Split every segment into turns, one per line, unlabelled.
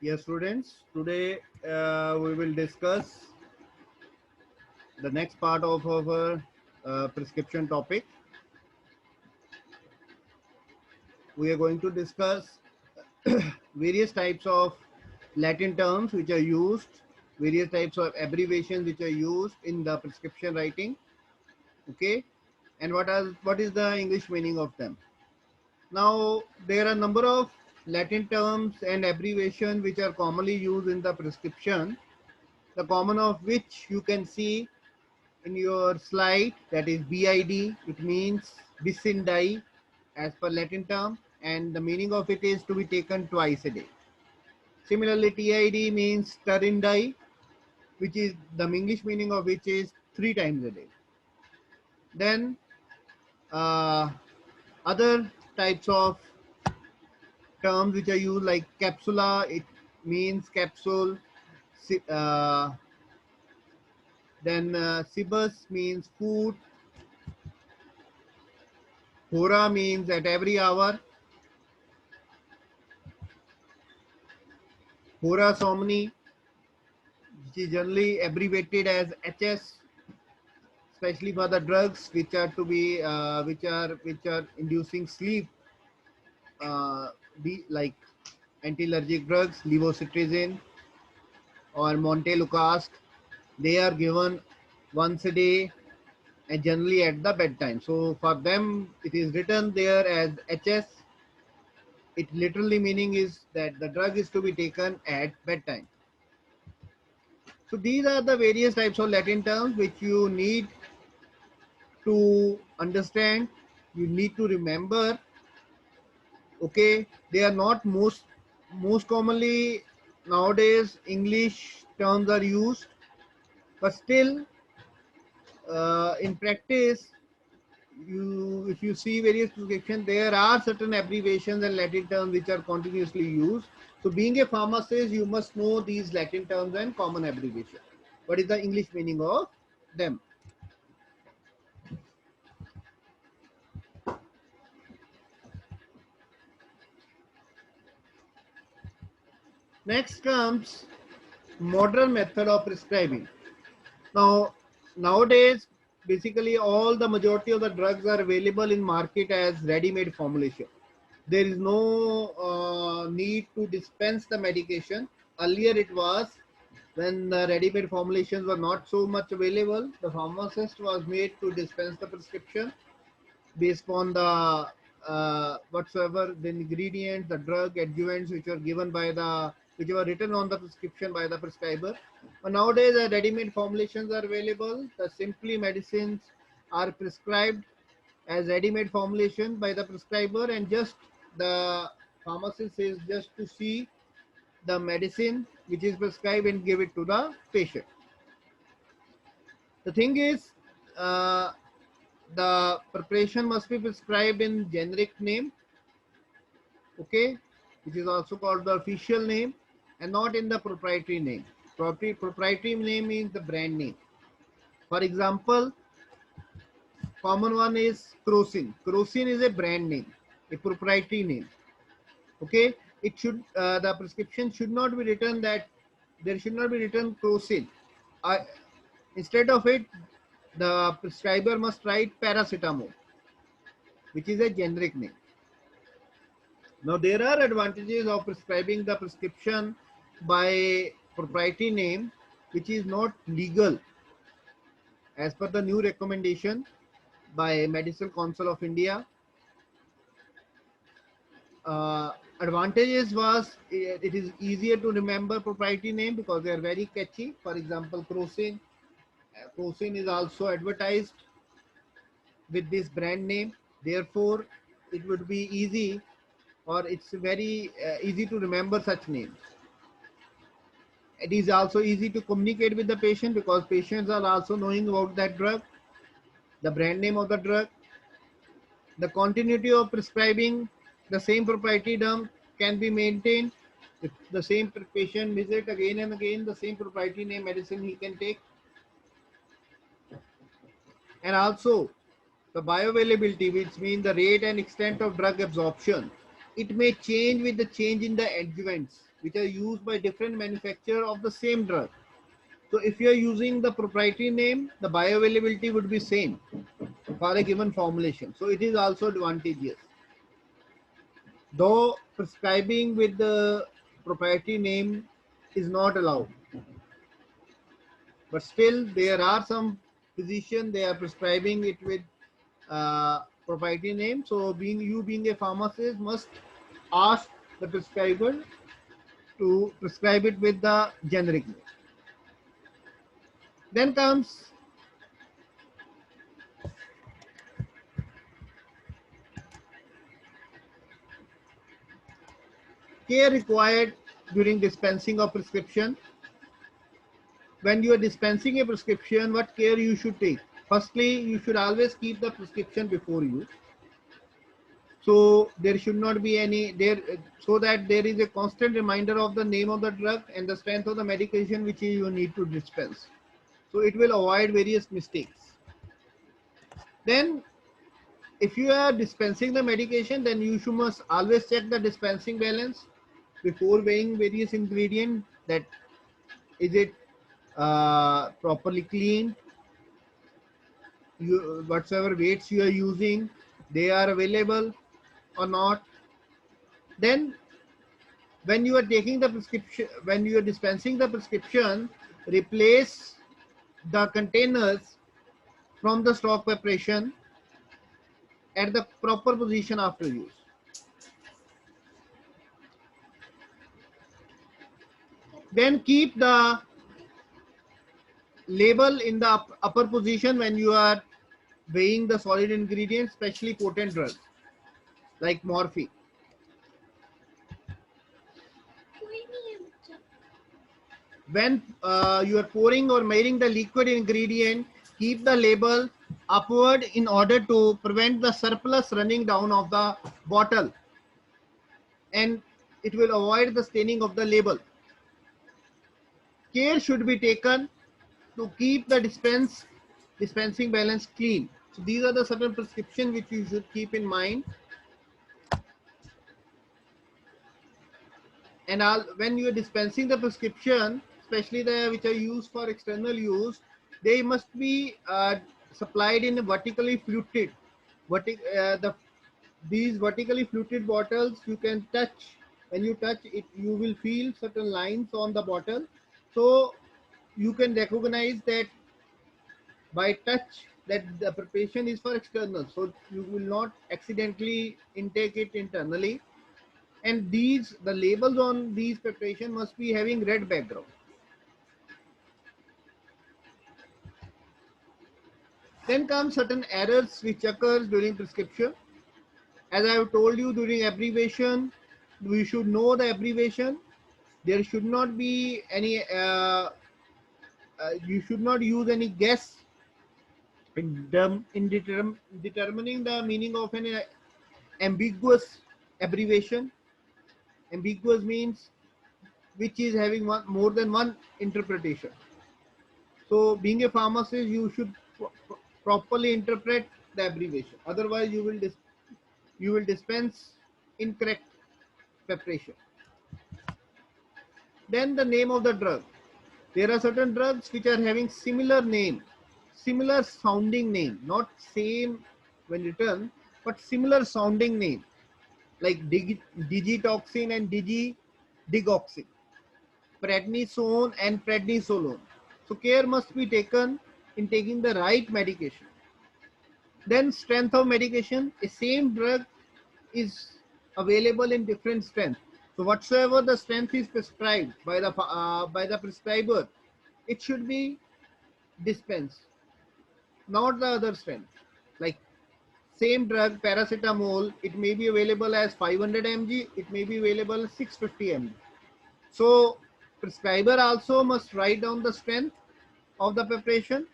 Yes, students, today we will discuss the next part of our prescription topic. We are going to discuss various types of Latin terms which are used, various types of abbreviations which are used in the prescription writing. Okay, and what is the English meaning of them? Now, there are a number of Latin terms and abbreviations which are commonly used in the prescription. The common of which you can see in your slide, that is BID. It means Bisin die as per Latin term, and the meaning of it is to be taken twice a day. Similarly, TID means Turin die, which is the English meaning of which is 3 times a day. Then uh, other types of terms which are used like capsula, it means capsule. Uh, then Cibus means food. Hora means at every hour. Hora Somni, which is generally abbreviated as HS, especially for the drugs which are to be which are inducing sleep, be like anti-allergic drugs, levocetirizine or montelukast. They are given once a day and generally at the bedtime. So for them, it is written there as HS. It literally meaning is that the drug is to be taken at bedtime. So these are the various types of Latin terms which you need to understand, you need to remember. Okay, they are not most commonly nowadays English terms are used, but still in practice, you if you see various prescriptions, there are certain abbreviations and Latin terms which are continuously used. So being a pharmacist, you must know these Latin terms and common abbreviations. What is the English meaning of them? Next comes modern method of prescribing. Now, nowadays, basically all the majority of the drugs are available in market as ready-made formulation. There is no need to dispense the medication. Earlier it was, when the ready-made formulations were not so much available, the pharmacist was made to dispense the prescription based on the whatsoever the ingredients, the drug adjuvants which were given by the which were written on the prescription by the prescriber. But nowadays, ready-made formulations are available. The simply medicines are prescribed as ready-made formulation by the prescriber, and just the pharmacist is just to see the medicine which is prescribed and give it to the patient. The thing is, uh, the preparation must be prescribed in generic name, okay, which is also called the official name, and not in the proprietary name. Proprietary name means the brand name. For example, common one is Crocin. Crocin is a brand name, a proprietary name. Okay, it should the prescription should not be written that there should not be written Crocin. Uh, Instead of it, the prescriber must write paracetamol, which is a generic name. Now, there are advantages of prescribing the prescription by proprietary name, which is not legal as per the new recommendation by Medical Council of India. Advantages was it is easier to remember proprietary name because they are very catchy. For example, Crocin. Crocin is also advertised with this brand name. Therefore, it would be easy, or it's very easy to remember such names. It is also easy to communicate with the patient because patients are also knowing about that drug, the brand name of the drug. The continuity of prescribing the same proprietary term can be maintained. If the same patient visit again and again, the same proprietary name medicine he can take. And also the bioavailability, which means the rate and extent of drug absorption. It may change with the change in the adjuvants. which are used by different manufacturer of the same drug. So if you are using the proprietary name, the bioavailability would be same for a given formulation. So it is also advantageous. Though prescribing with the proprietary name is not allowed, but still there are some physicians, they are prescribing it with proprietary name. So being a pharmacist must ask the prescriber to prescribe it with the generic name. Then comes care required during dispensing of prescription. When you are dispensing a prescription, what care you should take? Firstly, you should always keep the prescription before you. So there should not be any there, so that there is a constant reminder of the name of the drug and the strength of the medication which you need to dispense. So it will avoid various mistakes. Then if you are dispensing the medication, then you should must always check the dispensing balance before weighing various ingredients, that is it properly cleaned, you whatsoever weights you are using, they are available or not. Then when you are taking the prescription, when you are dispensing the prescription, replace the containers from the stock preparation at the proper position after use. Then keep the label in the upper position when you are weighing the solid ingredients, especially potent drugs like morphine. When you are pouring or mixing the liquid ingredient, keep the label upward in order to prevent the surplus running down of the bottle, and it will avoid the staining of the label. Care should be taken to keep the dispensing balance clean. So these are the certain prescriptions which you should keep in mind. And all, when you are dispensing the prescription, especially the which are used for external use, they must be supplied in a vertically fluted. The these vertically fluted bottles you can touch. When you touch it, you will feel certain lines on the bottle. So you can recognize that by touch that the preparation is for external. So you will not accidentally intake it internally. And these the labels on these preparation must be having red background. Then come certain errors which occurs during prescription. As I have told you, during abbreviation, we should know the abbreviation. There should not be any you should not use any guess in determining the meaning of an ambiguous abbreviation. Ambiguous means which is having more than one interpretation. So being a pharmacist, you should properly interpret the abbreviation. Otherwise, you will dispense incorrect preparation. Then the name of the drug. There are certain drugs which are having similar name, similar sounding name, not same when written, but similar sounding name, like digitoxin and digoxin, prednisone and prednisolone. So care must be taken in taking the right medication. Then strength of medication, a same drug is available in different strength. So whatsoever the strength is prescribed by the prescriber, it should be dispensed, not the other strength. Like same drug, paracetamol, it may be available as 500 mg, it may be available as 650 mg. So prescriber also must write down the strength of the preparation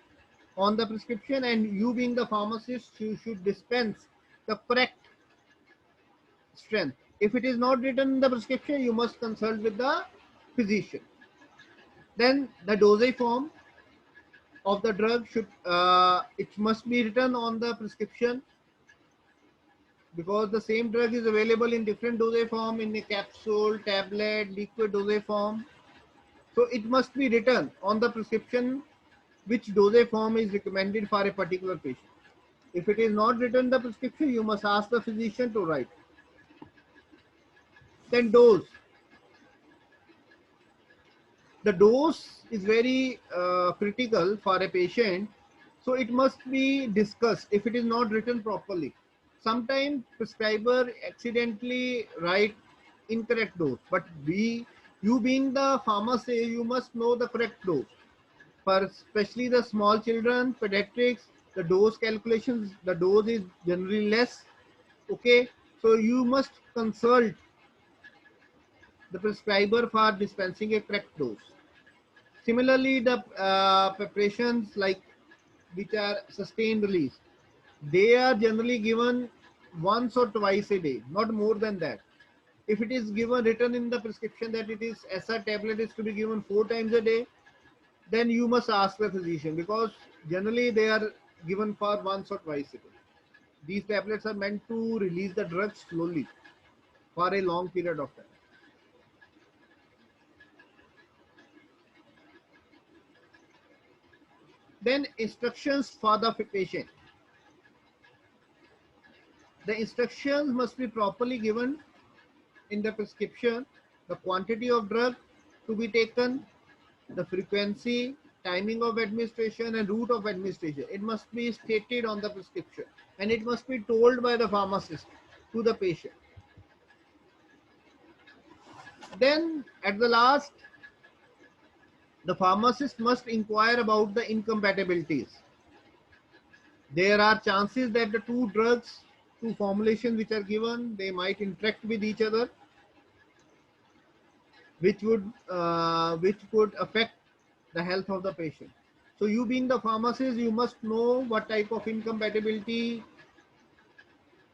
on the prescription, and you being the pharmacist, you should dispense the correct strength. If it is not written in the prescription, you must consult with the physician. Then the dosage form of the drug should it must be written on the prescription. because the same drug is available in different dosage form, in a capsule, tablet, liquid dosage form. So it must be written on the prescription which dosage form is recommended for a particular patient. If it is not written in the prescription, you must ask the physician to write. Then dose. The dose is very critical for a patient, so it must be discussed if it is not written properly. Sometimes prescriber accidentally write incorrect dose, but you being the pharmacist, you must know the correct dose. For especially the small children, pediatrics, the dose calculations, the dose is generally less. Okay, so you must consult the prescriber for dispensing a correct dose. Similarly, the preparations like which are sustained release, they are generally given once or twice a day, not more than that. If it is given written in the prescription that it is SR tablet is to be given 4 times a day, then you must ask the physician, because generally they are given for once or twice a day. These tablets are meant to release the drug slowly for a long period of time. Then instructions for the patient. The instructions must be properly given in the prescription, the quantity of drug to be taken, the frequency, timing of administration, and route of administration. It must be stated on the prescription, and it must be told by the pharmacist to the patient. Then at the last, the pharmacist must inquire about the incompatibilities. There are chances that the two drugs, two formulations which are given, they might interact with each other, which could affect the health of the patient. So you being the pharmacist, you must know what type of incompatibility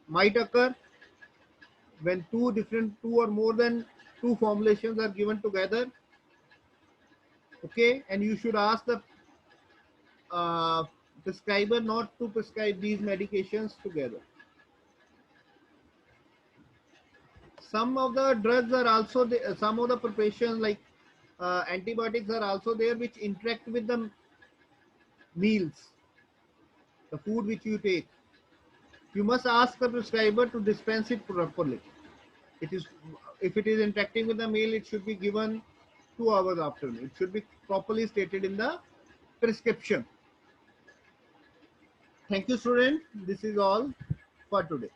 might occur when two or more than two formulations are given together. Okay, and you should ask the uh, prescriber not to prescribe these medications together. Some of the drugs are also some of the preparations like antibiotics are also there which interact with the meals, the food which you take. You must ask the prescriber to dispense it properly. It is, if it is interacting with the meal, it should be given 2 hours after meal. It should be properly stated in the prescription. Thank you, student. This is all for today.